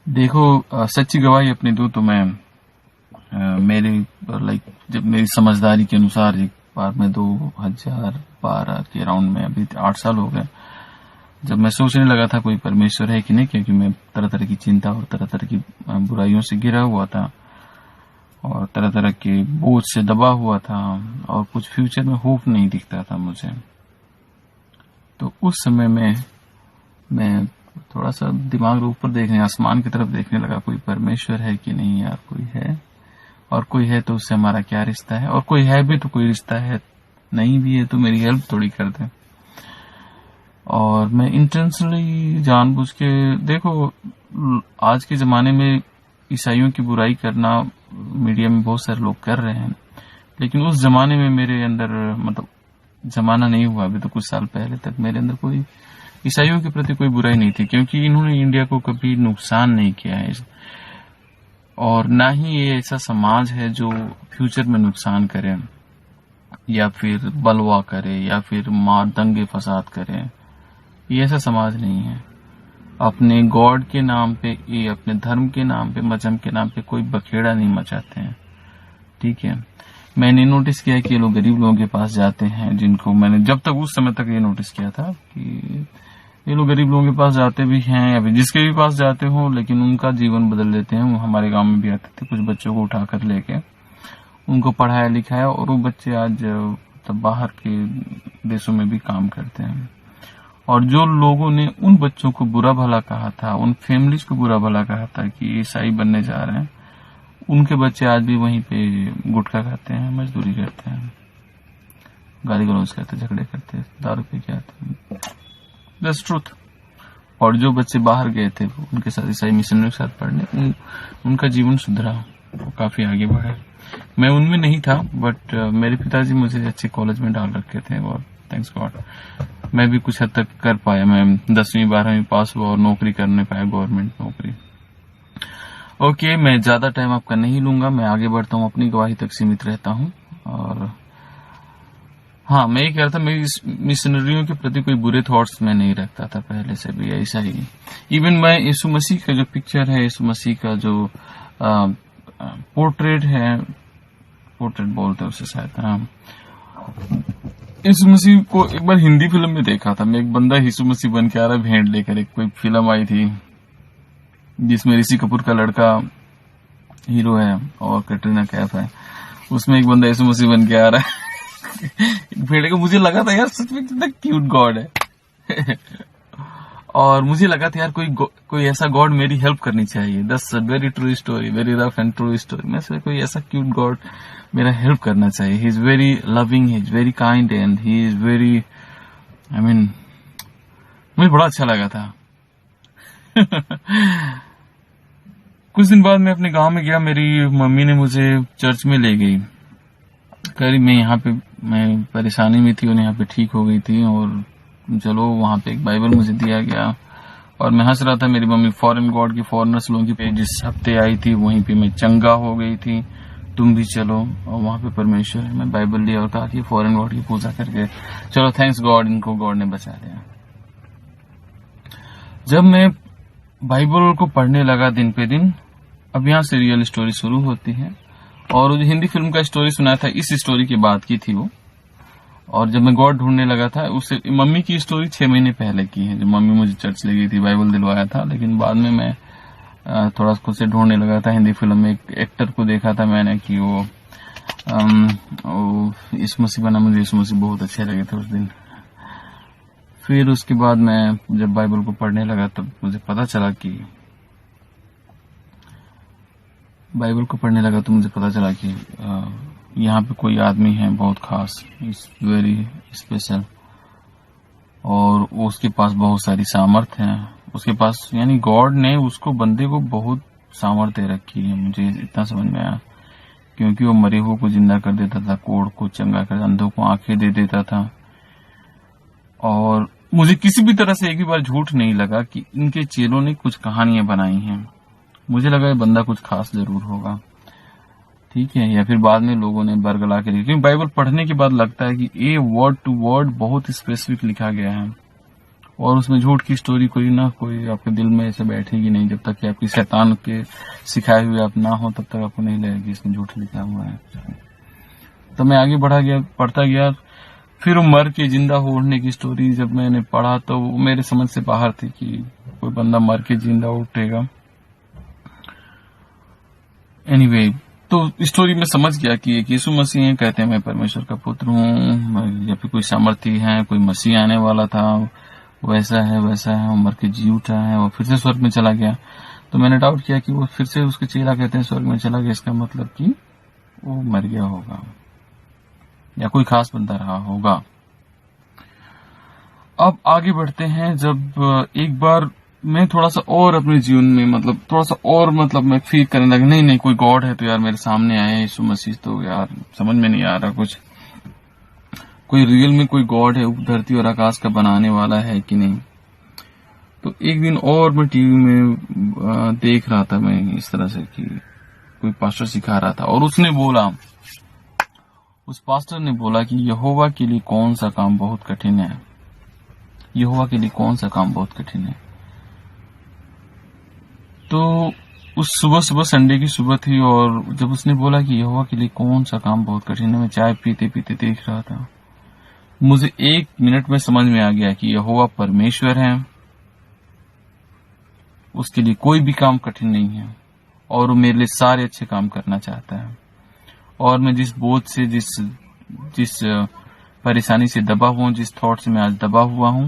देखो, सच्ची गवाही अपनी दूं तो मैं मेरी जब मेरी समझदारी के अनुसार एक बार मैं 2012 के अराउंड में, अभी 8 साल हो गए, जब मैं सोचने लगा था कोई परमेश्वर है कि नहीं, क्योंकि मैं तरह तरह की चिंता और तरह तरह की बुराइयों से घिरा हुआ था और तरह तरह के बोझ से दबा हुआ था और कुछ फ्यूचर में होप नहीं दिखता था मुझे। तो उस समय में मैं थोड़ा सा दिमाग ऊपर देखने, आसमान की तरफ देखने लगा, कोई परमेश्वर है कि नहीं यार, कोई है, और कोई है तो उससे हमारा क्या रिश्ता है, और कोई है भी तो कोई रिश्ता है, नहीं भी है तो मेरी हेल्प थोड़ी कर दे। और मैं इंटेंशनली जानबूझ के, देखो आज के जमाने में ईसाइयों की बुराई करना मीडिया में बहुत सारे लोग कर रहे हैं, लेकिन उस जमाने में मेरे अंदर, मतलब जमाना नहीं हुआ अभी तो, कुछ साल पहले तक मेरे अंदर कोई ईसाइयों के प्रति कोई बुराई नहीं थी, क्योंकि इन्होंने इंडिया को कभी नुकसान नहीं किया है और ना ही ये ऐसा समाज है जो फ्यूचर में नुकसान करे या फिर बलवा करे या फिर मार दंगे फसाद करे। ये ऐसा समाज नहीं है। अपने गॉड के नाम पे, ये अपने धर्म के नाम पे, मजहब के नाम पे कोई बखेड़ा नहीं मचाते हैं। ठीक है, मैंने नोटिस किया कि ये लोग गरीब लोगों के पास जाते हैं, जिनको मैंने जब तक उस समय तक ये नोटिस किया था कि ये लोग गरीब लोगों के पास जाते भी हैं या फिर जिसके भी पास जाते हो, लेकिन उनका जीवन बदल देते हैं। वो हमारे गांव में भी आते थे, कुछ बच्चों को उठाकर लेके उनको पढ़ाया लिखाया, और वो बच्चे आज तब बाहर के देशों में भी काम करते हैं। और जो लोगों ने उन बच्चों को बुरा भला कहा था, उन फैमिलीज को बुरा भला कहा था कि ईसाई बनने जा रहे हैं, उनके बच्चे आज भी वहीं पे गुटखा खाते हैं, मजदूरी करते हैं, गाली गलौज करते, झगड़े करते, दारू पी के आते हैं। That's truth. और जो बच्चे बाहर गए थे उनके साथ, ईसाई मिशनरी के साथ पढ़ने, उनका जीवन सुधरा, वो काफी आगे बढ़े। मैं उनमें नहीं था, बट मेरे पिताजी मुझे अच्छे कॉलेज में डाल रखे थे और थैंक्स गॉड मैं भी कुछ हद तक कर पाया। मैं 10वीं 12वीं पास हुआ और नौकरी करने पाया, गवर्नमेंट नौकरी। ओके, मैं ज्यादा टाइम आपका नहीं लूंगा, मैं आगे बढ़ता हूँ, अपनी गवाही तक सीमित रहता हूँ। और हाँ, मैं ये कह रहा था, मेरी मिशनरियों के प्रति कोई बुरे थॉट्स मैं नहीं रखता था पहले से भी, ऐसा ही। इवन मैं यीशु मसीह का जो पिक्चर है, यीशु मसीह का जो पोर्ट्रेट है, पोर्ट्रेट बोलते हैं उसे शायद, हाँ, यीशु मसीह को एक बार हिंदी फिल्म में देखा था मैं। एक बंदा यीशु मसीह बन के आ रहा है भेंट लेकर, एक कोई फिल्म आई थी जिसमें ऋषि कपूर का लड़का हीरो है और कैटरीना कैफ है। उसमें एक बंदा यीशु मसीह बन के आ रहा है भेड़ का। मुझे लगा था यार सच में कितना क्यूट गॉड है और मुझे लगा था यार कोई ऐसा गॉड मेरी हेल्प करनी चाहिए। That's a very true story, very rough and true story. मैं सोचा कोई ऐसा क्यूट गॉड मेरा हेल्प करना चाहिए। He is very loving, he is very kind and he is very, I mean, मुझे बड़ा अच्छा लगा था कुछ दिन बाद मैं अपने गांव में गया, मेरी मम्मी ने मुझे चर्च में ले गई। करीब मैं परेशानी में थी और यहाँ पे ठीक हो गई थी, और चलो वहां पे एक बाइबल मुझे दिया गया और मैं हंस रहा था। मेरी मम्मी फॉरेन गॉड की, फॉरेनर्स लोगों की पे जिस हफ्ते आई थी वहीं पे मैं चंगा हो गई थी। तुम भी चलो, और वहां पे परमेश्वर है। मैं बाइबल लिया और कहा कि फॉरेन गॉड की पूजा करके चलो, थैंक्स गॉड, इनको गॉड ने बचा लिया। जब मैं बाइबल को पढ़ने लगा दिन पे दिन, अब यहाँ से रियल स्टोरी शुरू होती है। और जो हिंदी फिल्म का स्टोरी सुना था, इस स्टोरी के बाद की थी वो। और जब मैं गॉड ढूंढने लगा था, उससे मम्मी की स्टोरी 6 महीने पहले की है, जब मम्मी मुझे चर्च ले गई थी, बाइबल दिलवाया था। लेकिन बाद में मैं थोड़ा खुद से ढूंढने लगा था। हिंदी फिल्म में एक एक्टर को देखा था मैंने कि वो यीशु मसीह बना। मुझे यीशु मसीह बहुत अच्छे लगे थे उस दिन। फिर उसके बाद मैं जब बाइबल को पढ़ने लगा तब मुझे पता चला कि यहाँ पे कोई आदमी है बहुत खास, इज वेरी स्पेशल, और उसके पास बहुत सारी सामर्थ है। उसके पास, यानी गॉड ने उसको, बंदे को बहुत सामर्थ्य रखी है। मुझे इतना समझ में आया, क्योंकि वो मरे हुए को जिंदा कर देता था, कोढ़ को चंगा कर, अंधों को आंखें दे देता था। और मुझे किसी भी तरह से एक भी बार झूठ नहीं लगा कि इनके चेलों ने कुछ कहानियां बनाई हैं। मुझे लगा ये बंदा कुछ खास जरूर होगा, ठीक है। या फिर बाद में लोगों ने बरगला के लिखा, क्योंकि बाइबल पढ़ने के बाद लगता है कि ये वर्ड टू वर्ड बहुत स्पेसिफिक लिखा गया है और उसमें झूठ की स्टोरी कोई ना कोई आपके दिल में ऐसे बैठेगी नहीं, जब तक कि आपकी शैतान के सिखाए हुए आप ना हो तब तक आपको नहीं लगेगी इसमें झूठ लिखा हुआ है। तो मैं आगे पढ़ता गया। फिर वो मर के जिंदा होने की स्टोरी जब मैंने पढ़ा तो वो मेरे समझ से बाहर थी कि कोई बंदा मर के जिंदा उठेगा। एनीवे, तो स्टोरी में समझ गया कि एक यीशु मसीह है, कहते हैं मैं परमेश्वर का पुत्र हूँ, या फिर कोई सामर्थी है, कोई मसीह आने वाला था, वैसा है वो मर के जी उठा है और फिर से स्वर्ग में चला गया। तो मैंने डाउट किया कि वो फिर से उसके चेला कहते हैं स्वर्ग में चला गया, इसका मतलब कि वो मर गया होगा या कोई खास बंदा रहा होगा। अब आगे बढ़ते हैं। जब एक बार मैं थोड़ा सा और अपने जीवन में थोड़ा सा और मैं फील करने लगा, नहीं कोई गॉड है तो यार मेरे सामने आए यीशु मसीह, तो यार समझ में नहीं आ रहा कुछ, कोई रियल में कोई गॉड है धरती और आकाश का बनाने वाला है कि नहीं। तो एक दिन और मैं टीवी में देख रहा था मैं इस तरह से कि कोई पास्टर सिखा रहा था और उस पास्टर ने बोला कि यहोवा के लिए कौन सा काम बहुत कठिन है, यहोवा के लिए कौन सा काम बहुत कठिन है। तो उस सुबह संडे की सुबह थी और जब उसने बोला कि यहोवा के लिए कौन सा काम बहुत कठिन है, मैं चाय पीते पीते देख रहा था। मुझे 1 मिनट में समझ में आ गया कि यहोवा परमेश्वर है, उसके लिए कोई भी काम कठिन नहीं है और वो मेरे लिए सारे अच्छे काम करना चाहता है। और मैं जिस बोझ से जिस परेशानी से दबा हुआ हूं, जिस थॉट से मैं आज दबा हुआ हूं,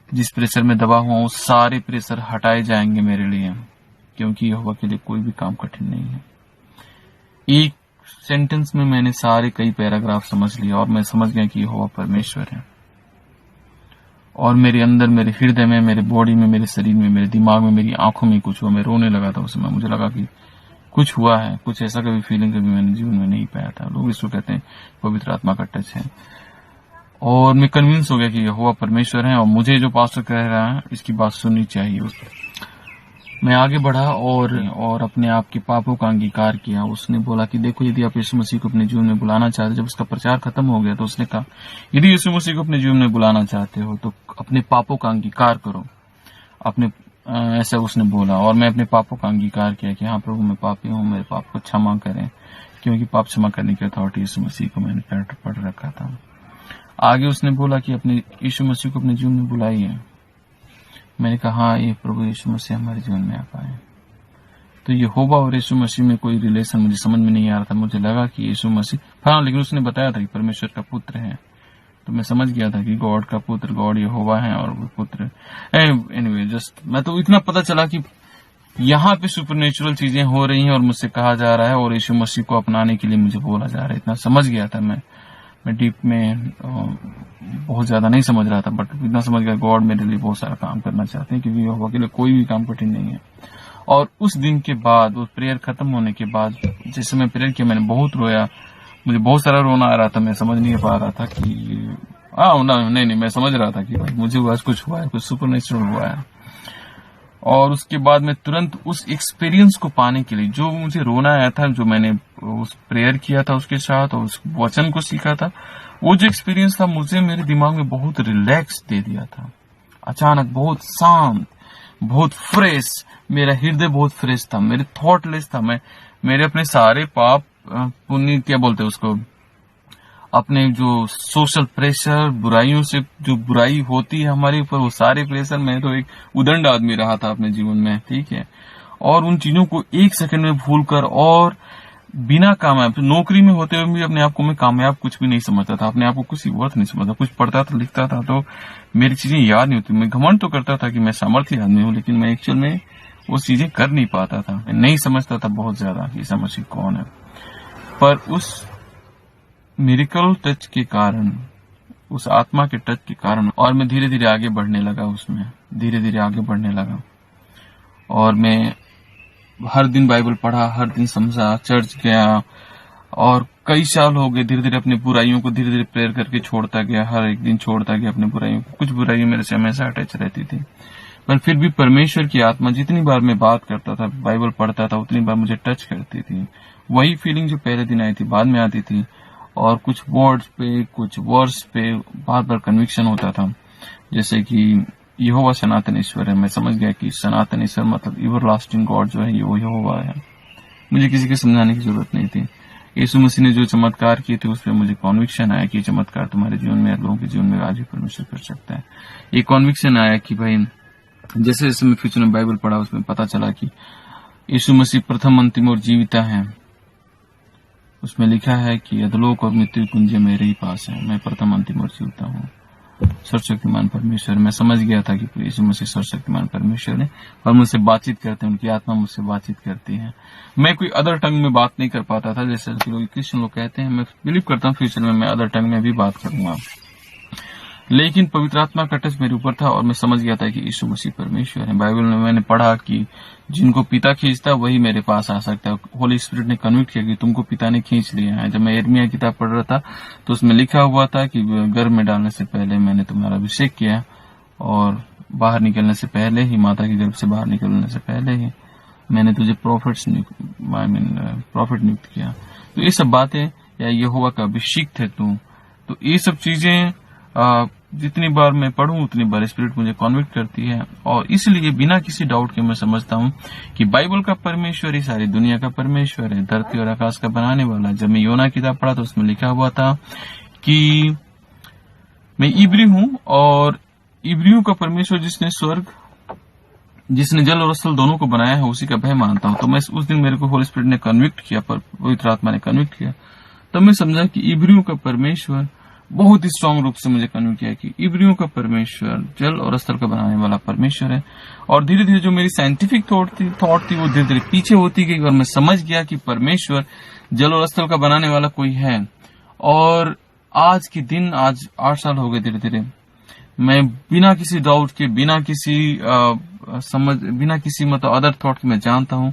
जिस प्रेशर में दबा हुआ हूं, सारे प्रेशर हटाए जाएंगे मेरे लिए, क्योंकि यहोवा के लिए कोई भी काम कठिन नहीं है। एक सेंटेंस में मैंने सारे कई पैराग्राफ समझ लिया और मैं समझ गया कि यहोवा परमेश्वर है। और मेरे अंदर, मेरे हृदय में, मेरे बॉडी में, मेरे शरीर में, मेरे दिमाग में, मेरी आंखों में कुछ हुआ। मैं रोने लगा था उस समय, मुझे लगा कि कुछ हुआ है, कुछ ऐसा कभी फीलिंग कभी मैंने जीवन में नहीं पाया था। लोग इसको कहते हैं पवित्र आत्मा का टच है। और मैं कन्विंस हो गया कि यहोवा परमेश्वर है और मुझे जो पास्टर कह रहा है इसकी बात सुननी चाहिए। मैं आगे बढ़ा और अपने आप के पापों का अंगीकार किया। उसने बोला कि देखो, यदि आप यीशु मसीह को अपने जीवन में बुलाना चाहते, जब उसका प्रचार खत्म हो गया तो उसने कहा, यदि यीशु मसीह को अपने जीवन में बुलाना चाहते हो तो अपने पापों का अंगीकार करो। ऐसा उसने बोला और मैं अपने पापों का अंगीकार किया कि हाँ प्रभु, मैं पापी हूँ, मेरे पाप को क्षमा करें, क्योंकि पाप क्षमा करने की अथॉरिटी यीशु मसीह को मैंने पढ़ रखा था। आगे उसने बोला कि अपने यीशु मसीह को अपने जीवन में बुलाइए। मैंने कहा हाँ, ये प्रभु यीशु मसीह हमारे जीवन में आ पाए। तो यहोवा और यीशु मसीह में कोई रिलेशन मुझे समझ में नहीं आ रहा था। मुझे लगा कि यीशु मसीह, हाँ, लेकिन उसने बताया था कि परमेश्वर का पुत्र है, तो मैं समझ गया था कि गॉड का पुत्र, गॉड यहोवा है और वो पुत्र। एनीवे, जस्ट मैं तो इतना पता चला कि यहाँ पे सुपरनेचुरल चीजें हो रही हैं और मुझसे कहा जा रहा है और यीशु मसीह को अपनाने के लिए मुझे बोला जा रहा है। इतना समझ गया था मैं डीप में बहुत ज्यादा नहीं समझ रहा था, बट इतना समझ गया गॉड मेरे लिए बहुत सारा काम करना चाहते हैं, क्योंकि यहोवा के लिए कोई भी काम कठिन नहीं है। और उस दिन के बाद, वो प्रेयर खत्म होने के बाद, जिस समय प्रेयर किया, मैंने बहुत रोया। मुझे बहुत सारा रोना आ रहा था। मैं समझ नहीं पा रहा था कि नहीं, मैं समझ रहा था कि भाई मुझे आज कुछ हुआ है, कुछ सुपरनेचुरल हुआ है। और उसके बाद मैं तुरंत उस एक्सपीरियंस को पाने के लिए, जो मुझे रोना आया था, जो मैंने उस प्रेयर किया था उसके साथ और उस वचन को सीखा था, वो जो एक्सपीरियंस था मुझे मेरे दिमाग में बहुत रिलैक्स दे दिया था। अचानक बहुत शांत, बहुत फ्रेश, मेरा हृदय बहुत फ्रेश था, मेरे थॉटलेस था। मेरे अपने सारे पाप, पुण्य क्या बोलते हैं उसको, अपने जो सोशल प्रेशर, बुराइयों से जो बुराई होती है हमारे ऊपर, वो सारे प्रेशर, मैं तो एक उदंड आदमी रहा था अपने जीवन में, ठीक है। और उन चीजों को 1 सेकंड में भूलकर और बिना कामयाब, नौकरी में होते हुए भी अपने आप को मैं कामयाब कुछ भी नहीं समझता था, अपने आप को कुछ वर्थ नहीं समझता। कुछ पढ़ता था, लिखता था तो मेरी चीजें याद नहीं होती। मैं घमंड तो करता था कि मैं सामर्थ्य आदमी हूँ, लेकिन मैं एक्चुअल में वो चीजें कर नहीं पाता था। मैं नहीं समझता था बहुत ज्यादा कि यीशु मसीह कौन है। पर उस मिरेकल टच के कारण, उस आत्मा के टच के कारण, और मैं धीरे धीरे आगे बढ़ने लगा, उसमें धीरे धीरे आगे बढ़ने लगा। और मैं हर दिन बाइबल पढ़ा, हर दिन समझा, चर्च गया, और कई साल हो गए। धीरे धीरे अपनी बुराइयों को धीरे धीरे प्रेयर करके छोड़ता गया, हर एक दिन छोड़ता गया अपनी बुराइयों को। कुछ बुराइयां मेरे से हमेशा अटैच रहती थी, पर फिर भी परमेश्वर की आत्मा, जितनी बार मैं बात करता था, बाइबल पढ़ता था, उतनी बार मुझे टच करती थी। वही फीलिंग जो पहले दिन आई थी बाद में आती थी, और कुछ वर्ड्स पे, कुछ वर्ड्स पे बार बार कन्विक्शन होता था। जैसे कि यहोवा सनातन ईश्वर है, मैं समझ गया कि सनातन ईश्वर मतलब एवरलास्टिंग गॉड जो है वो यहोवा है। मुझे किसी के समझाने की जरूरत नहीं थी। यीशु मसीह ने जो चमत्कार किए थे उस पर मुझे कॉन्विक्शन आया कि चमत्कार तुम्हारे जीवन में, लोगों के जीवन में आज भी परमेश्वर कर सकता है। ये कॉन्विक्शन आया कि भाई जैसे जैसे मैं फ्यूचर में बाइबल पढ़ा उसमें पता चला कि यीशु मसीह प्रथम, अंतिम और जीविता है। उसमें लिखा है कि अधलोक और मृत्यु कुंज मेरे ही पास है, मैं प्रथम, अंतिम और जीविता हूँ। सर्वशक्तिमान परमेश्वर, मैं समझ गया था कि यीशु मसीह सर्वशक्तिमान परमेश्वर है और मुझसे बातचीत करते हैं, उनकी आत्मा मुझसे बातचीत करती है। मैं कोई अदर टंग में बात नहीं कर पाता था, जैसे लोग क्रिश्चियन लोग कहते हैं। मैं बिलीव करता हूँ फ्यूचर में मैं अदर टंग में भी बात करूंगा, लेकिन पवित्र आत्मा का टच मेरे ऊपर था और मैं समझ गया था कि यीशु मसीह परमेश्वर है। बाइबल में मैंने पढ़ा कि जिनको पिता खींचता है वही मेरे पास आ सकता है। होली स्पिरिट ने कन्विक्ट किया कि तुमको पिता ने खींच लिया है। जब मैं यिर्मयाह किताब पढ़ रहा था तो उसमें लिखा हुआ था कि गर्भ में डालने से पहले मैंने तुम्हारा अभिषेक किया और बाहर निकलने से पहले ही, माता के गर्भ से बाहर निकलने से पहले ही मैंने तुझे प्रॉफिट नियुक्त किया। तो ये सब बातें, या यहोवा का अभिषेक है तू, तो ये सब चीजें जितनी बार मैं पढ़ूं उतनी बार स्पिरिट मुझे कॉन्विक्ट करती है। और इसलिए बिना किसी डाउट के मैं समझता हूं कि बाइबल का परमेश्वर ही सारी दुनिया का परमेश्वर है, धरती और आकाश का बनाने वाला। जब मैं योना किताब पढ़ा तो उसमें लिखा हुआ था कि मैं इब्री हूं और इब्रियों का परमेश्वर जिसने जल और स्थल दोनों को बनाया है उसी का भय मानता हूं। तो मैं उस दिन मेरे को होली स्पिरिट ने कन्विक्ट किया, पवित्र आत्मा ने कन्विक्ट किया, तब मैं समझा कि इब्रियों का परमेश्वर बहुत ही स्ट्रांग रूप से मुझे कन्विक्ट किया कि इब्रियों का परमेश्वर जल और स्थल का बनाने वाला परमेश्वर है। और धीरे धीरे जो मेरी साइंटिफिक थॉट थी वो धीरे धीरे पीछे होती गई और मैं समझ गया कि परमेश्वर जल और स्थल का बनाने वाला कोई है। और आज के दिन, आज 8 साल हो गए, धीरे धीरे मैं बिना किसी डाउट के, बिना किसी मतलब अदर थॉट के मैं जानता हूं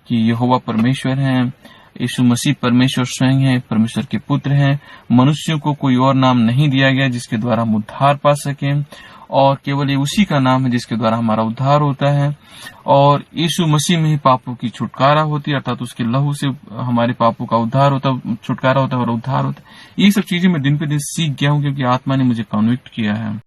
कि यहोवा परमेश्वर है, यीशु मसीह परमेश्वर स्वयं है, परमेश्वर के पुत्र हैं। मनुष्यों को कोई और नाम नहीं दिया गया जिसके द्वारा हम उद्धार पा सकें, और केवल ये उसी का नाम है जिसके द्वारा हमारा उद्धार होता है। और यीशु मसीह में ही पापों की छुटकारा होती है, अर्थात उसके लहू से हमारे पापों का उद्धार होता है, छुटकारा होता है और उद्धार होता है। ये सब चीजें मैं दिन पे दिन सीख गया हूं क्योंकि आत्मा ने मुझे कन्विक्ट किया है।